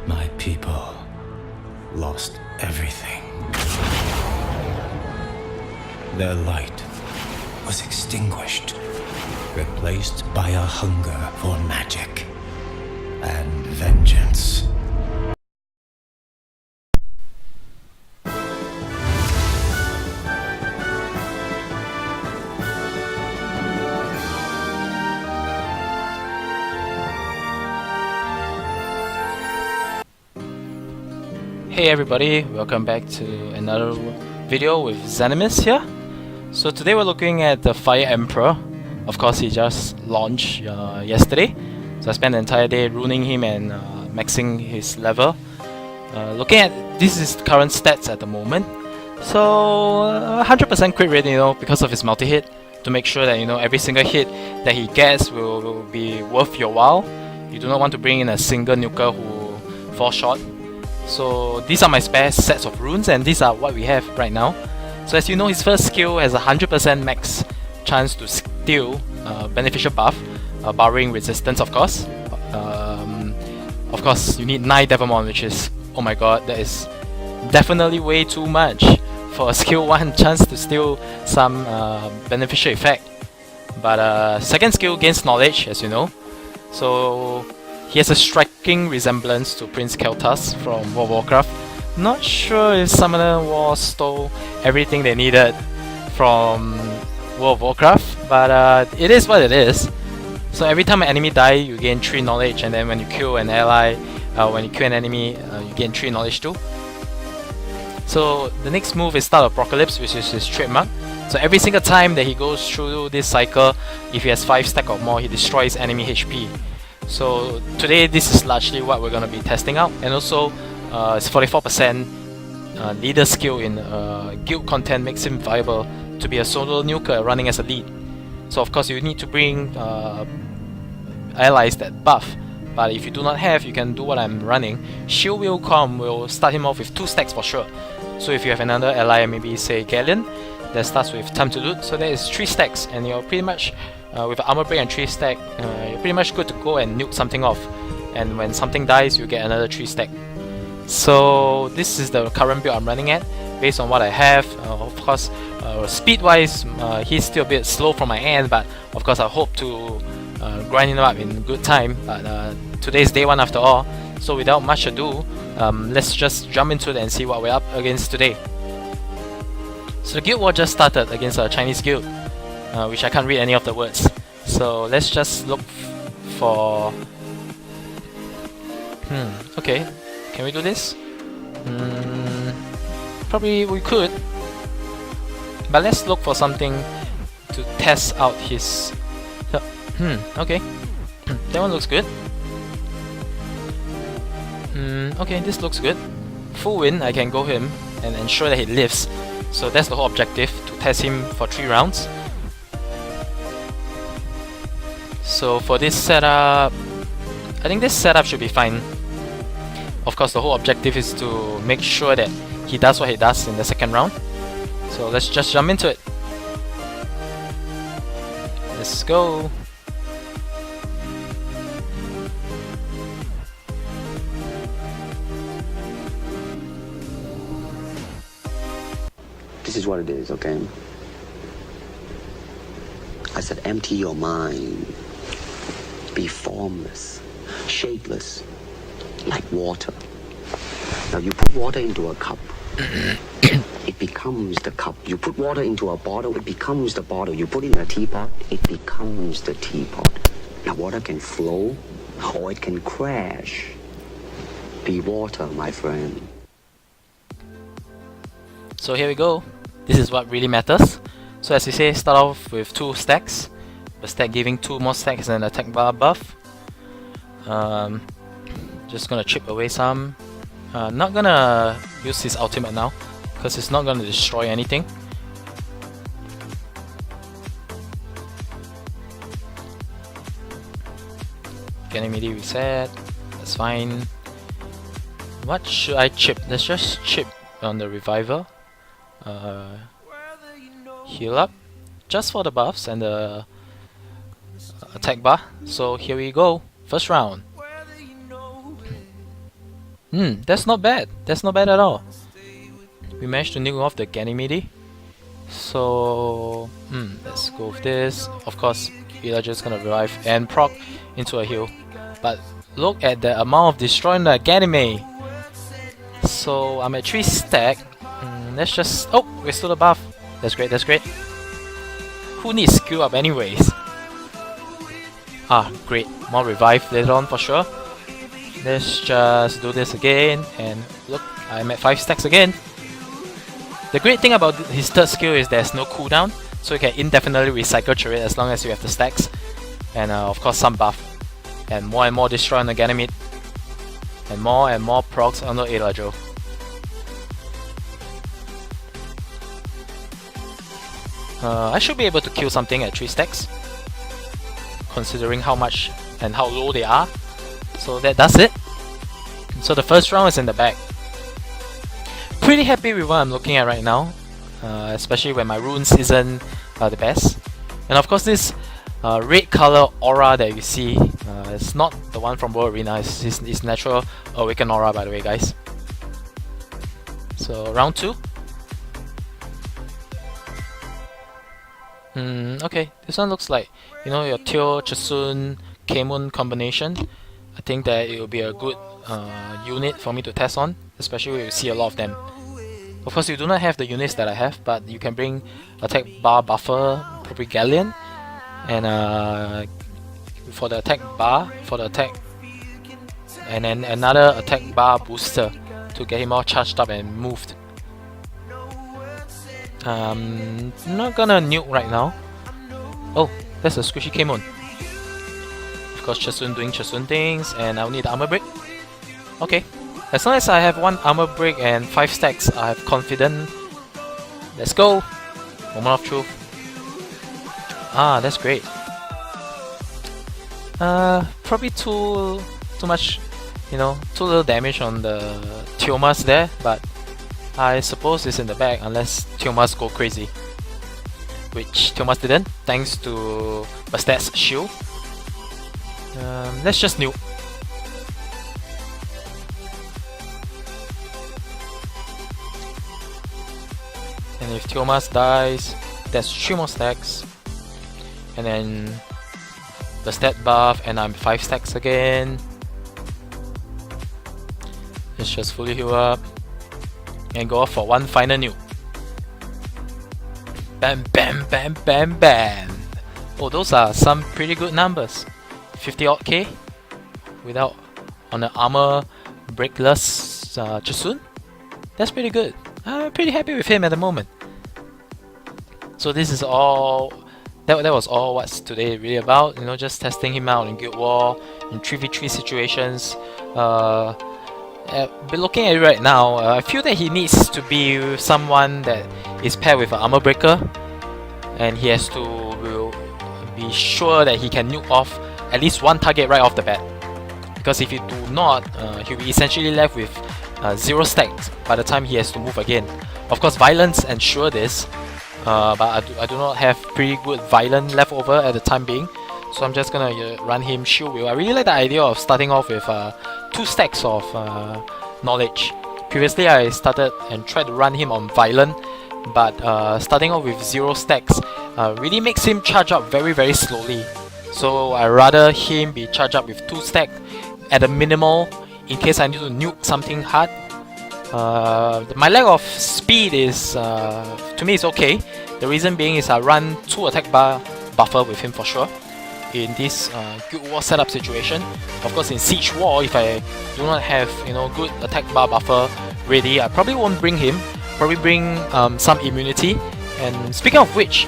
My people lost everything. Their light was extinguished, replaced by a hunger for magic and vengeance. Hey everybody, welcome back to another video with Xenimus here. So today we're looking at the Fire Emperor. Of course, he just launched yesterday, so I spent the entire day ruining him and maxing his level. Looking at this current stats at the moment, so 100% crit rate, because of his multi-hit, to make sure that every single hit that he gets will be worth your while. You do not want to bring in a single nuker who falls short. So these are my spare sets of runes, and these are what we have right now. So as you know, his first skill has a 100% max chance to steal beneficial buff, barring resistance, of course. Of course, you need 9 Devilmon, which is, oh my god, that is definitely way too much for a skill 1 chance to steal some beneficial effect. But second skill gains knowledge, as you know. So he has a striking resemblance to Prince Keltas from World of Warcraft. Not sure if Summoner War stole everything they needed from World of Warcraft, but it is what it is. So every time an enemy dies, you gain 3 knowledge, and then when you kill an ally, when you kill an enemy, you gain 3 knowledge too. So the next move is Start of Apocalypse, which is his trademark. So every single time that he goes through this cycle, if he has 5 stack or more, he destroys enemy HP. So today this is largely what we're going to be testing out, and also it's 44% leader skill in guild content makes him viable to be a solo nuker running as a lead. So of course you need to bring allies that buff, but if you do not have, you can do what I'm running. Shield Will Come will start him off with 2 stacks for sure. So if you have another ally, maybe say Galleon, that starts with Time to Loot, so that is 3 stacks, and you're pretty much with Armor Break and 3 stack, you're pretty much good to go and nuke something off. And when something dies, you get another 3 stack. So this is the current build I'm running at, based on what I have. Of course, speed wise, he's still a bit slow from my end, but of course I hope to grind him up in good time. But today's day 1 after all, so without much ado, let's just jump into it and see what we're up against today. So the guild war just started against a Chinese guild, which I can't read any of the words. So let's just look for... okay, can we do this? Probably we could, but let's look for something to test out his... okay, that one looks good. Okay, this looks good. Full win, I can go him and ensure that he lives. So that's the whole objective, to test him for 3 rounds. So for this setup, I think this setup should be fine. Of course, the whole objective is to make sure that he does what he does in the second round. So let's just jump into it. Let's go. This is what it is, okay? I said empty your mind. Be formless, shapeless, like water. Now you put water into a cup, it becomes the cup. You put water into a bottle, it becomes the bottle. You put it in a teapot, it becomes the teapot. Now water can flow, or it can crash. Be water, my friend. So here we go. This is what really matters. So as we say, start off with 2 stacks. A stack giving 2 more stacks and an attack bar buff. Just gonna chip away some. Not gonna use his ultimate now, because it's not gonna destroy anything. Can immediately reset. That's fine. What should I chip? Let's just chip on the reviver. Heal up, just for the buffs and the attack bar. So here we go, first round. That's not bad. That's not bad at all. We managed to nuke off the Ganymede. So, let's go with this. Of course, we're just gonna revive and proc into a heal. But look at the amount of destroying the Ganymede. So I'm at 3 stack. Let's just... Oh, we're still above. That's great, that's great. Who needs skill up anyways? Ah, great. More revive later on for sure. Let's just do this again. And look, I'm at 5 stacks again. The great thing about his third skill is there's no cooldown. So you can indefinitely recycle turret as long as you have the stacks. And of course some buff. And more destroy on the Ganymede. And more procs on the Elajo. I should be able to kill something at 3 stacks, considering how much and how low they are. So that does it. So the first round is in the bag. Pretty happy with what I'm looking at right now, especially when my runes isn't the best. And of course this red color aura that you see is not the one from World Arena, it's natural Awaken aura by the way guys. So round 2. Okay, this one looks like, you know, your Teo, Chasun, Kemun combination. I think that it will be a good unit for me to test on, especially when you see a lot of them. Of course, you do not have the units that I have, but you can bring attack bar buffer, probably Galleon, and for the attack bar, and then another attack bar booster to get him all charged up and moved. Not gonna nuke right now. Oh, that's a squishy Kemun. Of course, Chasun doing Chasun things, and I'll need armor break. Okay, as long as I have 1 armor break and 5 stacks, I have confidence. Let's go. Moment of truth. Ah, that's great. Probably too much, you know, too little damage on the Tiomas there, but I suppose it's in the bag unless Tiomas go crazy. Which Tiomas didn't, thanks to Bastat's shield. Let's just nuke. And if Tiomas dies, that's 3 more stacks. And then the stat buff, and I'm 5 stacks again. Let's just fully heal up and go off for 1 final nuke. Bam, bam, bam, bam, bam. Oh, those are some pretty good numbers. 50 odd K without on an armor breakless Chasun. That's pretty good. I'm pretty happy with him at the moment. So this is all. That was all what's today really about. You know, just testing him out in Guild War in 3v3 situations. But looking at it right now, I feel that he needs to be with someone that is paired with an armor breaker, and he has to be sure that he can nuke off at least 1 target right off the bat. Because if you do not, he'll be essentially left with 0 stacks by the time he has to move again. Of course, violence ensure this, but I do not have pretty good violence left over at the time being. So I'm just gonna run him shield wheel. I really like the idea of starting off with 2 stacks of knowledge. Previously I started and tried to run him on violent, but starting off with 0 stacks really makes him charge up very slowly. So I rather him be charged up with 2 stacks at a minimal in case I need to nuke something hard. My lack of speed is to me is okay. The reason being is I run 2 attack bar buffer with him for sure in this Guild War setup situation. Of course, in Siege War, if I do not have, you know, good attack bar buffer ready, I probably won't bring him. Probably bring some immunity. And speaking of which,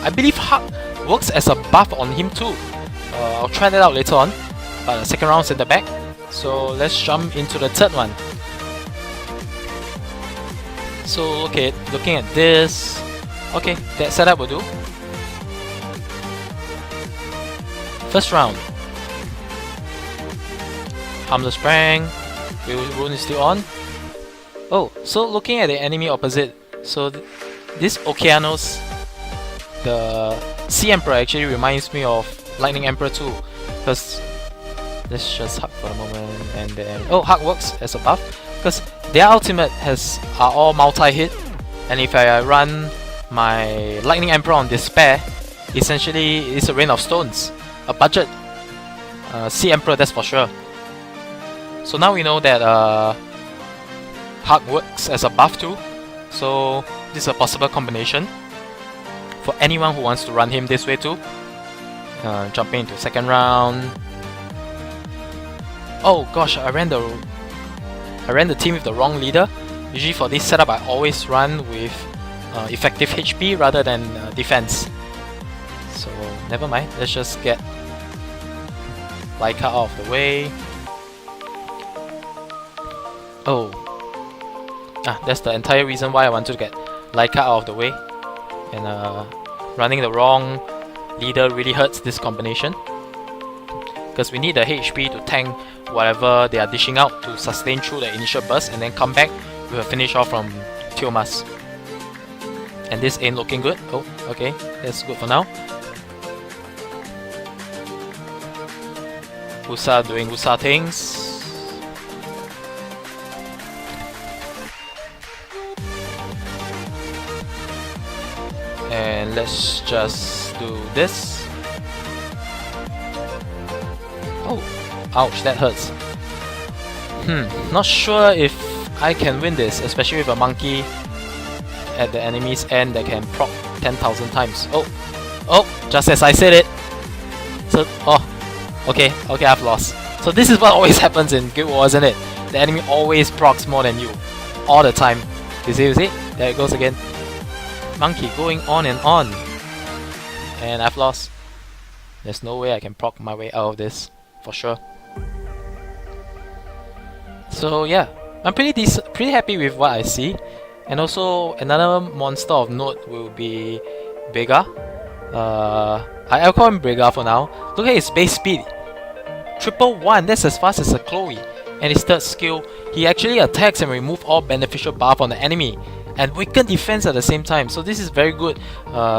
I believe Hug works as a buff on him too. I'll try that out later on. But the second round's in the back, so let's jump into the third one. So okay, looking at this, okay, that setup will do. First round, harmless prank. Rune is still on. Oh, so looking at the enemy opposite, so this Okeanos, the Sea Emperor actually reminds me of Lightning Emperor too, because let's just hug for a moment and then Hug works as a buff because their ultimate are all multi-hit, and if I run my Lightning Emperor on Despair, essentially it's a Rain of Stones, a budget Sea Emperor, that's for sure. So now we know that Hug works as a buff too, so this is a possible combination for anyone who wants to run him this way too. Jumping into second round. Oh gosh, I ran the team with the wrong leader. Usually for this setup I always run with effective HP rather than defense. So never mind, let's just get Leica out of the way. That's the entire reason why I wanted to get Leica out of the way. And running the wrong leader really hurts this combination, because we need the HP to tank whatever they are dishing out to sustain through the initial burst and then come back with a finish off from Tiomas. And this ain't looking good. Oh, okay, that's good for now. Usa doing Usa things. And let's just do this. Oh, ouch, that hurts. Not sure if I can win this, especially with a monkey at the enemy's end that can proc 10,000 times. Oh, just as I said it. So, okay, I've lost. So this is what always happens in Guild War, isn't it? The enemy always procs more than you, all the time. You see? There it goes again. Monkey going on, and I've lost. There's no way I can proc my way out of this, for sure. So yeah, I'm pretty happy with what I see. And also another monster of note will be Bega. I'll call him Bega for now. Look at his base speed, 111. That's as fast as a Chloe. And his third skill, he actually attacks and removes all beneficial buff on the enemy, and weaken defense at the same time. So this is very good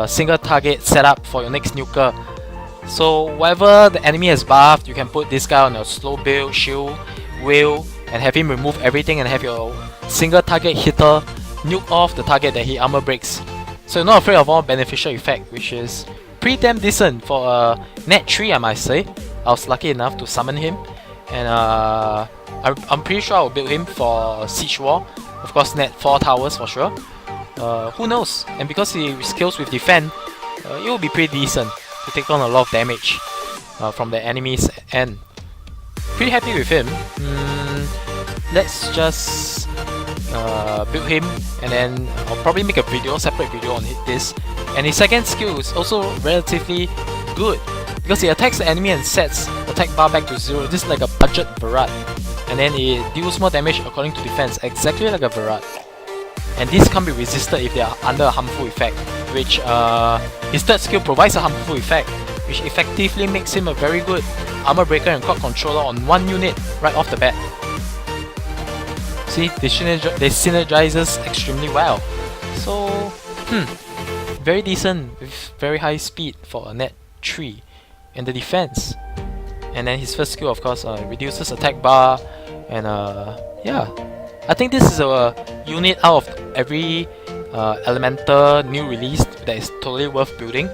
single target setup for your next nuker. So whatever the enemy has buffed, you can put this guy on a slow build, shield, wheel, and have him remove everything and have your single target hitter nuke off the target that he armor breaks. So you're not afraid of all beneficial effect, which is pretty damn decent for a net 3, I might say. I was lucky enough to summon him, and I'm pretty sure I'll build him for Siege War. Of course, net 4 towers for sure. Who knows? And because he skills with defend, it will be pretty decent to take on a lot of damage from the enemy's end. Pretty happy with him. Let's just build him, and then I'll probably make a separate video on this. And his second skill is also relatively good, because he attacks the enemy and sets attack bar back to 0. This is like a budget Virat. And then it deals more damage according to defense, exactly like a Virat. And these can't be resisted if they are under a harmful effect, which his third skill provides a harmful effect, which effectively makes him a very good armor breaker and clock controller on one unit right off the bat. See, they synergizes extremely well. So, very decent with very high speed for a net 3 in the defense. And then his first skill, of course, reduces attack bar, and yeah, I think this is a unit out of every elemental new release that is totally worth building.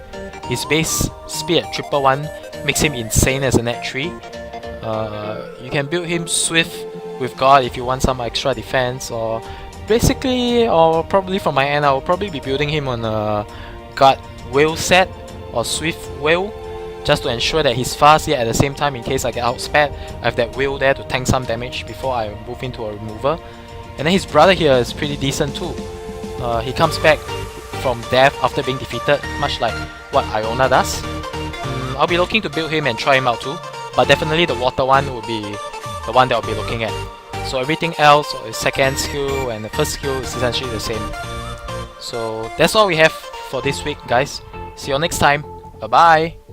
His base speed at 111 makes him insane as a net 3. You can build him swift with guard if you want some extra defense, or basically, or probably from my end, I will probably be building him on a guard whale set or swift whale, just to ensure that he's fast, yet at the same time, in case I get outsped, I have that wheel there to tank some damage before I move into a remover. And then his brother here is pretty decent too. He comes back from death after being defeated, much like what Iona does. I'll be looking to build him and try him out too, but definitely the water one will be the one that I'll be looking at. So everything else, his second skill and the first skill, is essentially the same. So that's all we have for this week, guys. See you next time. Bye bye.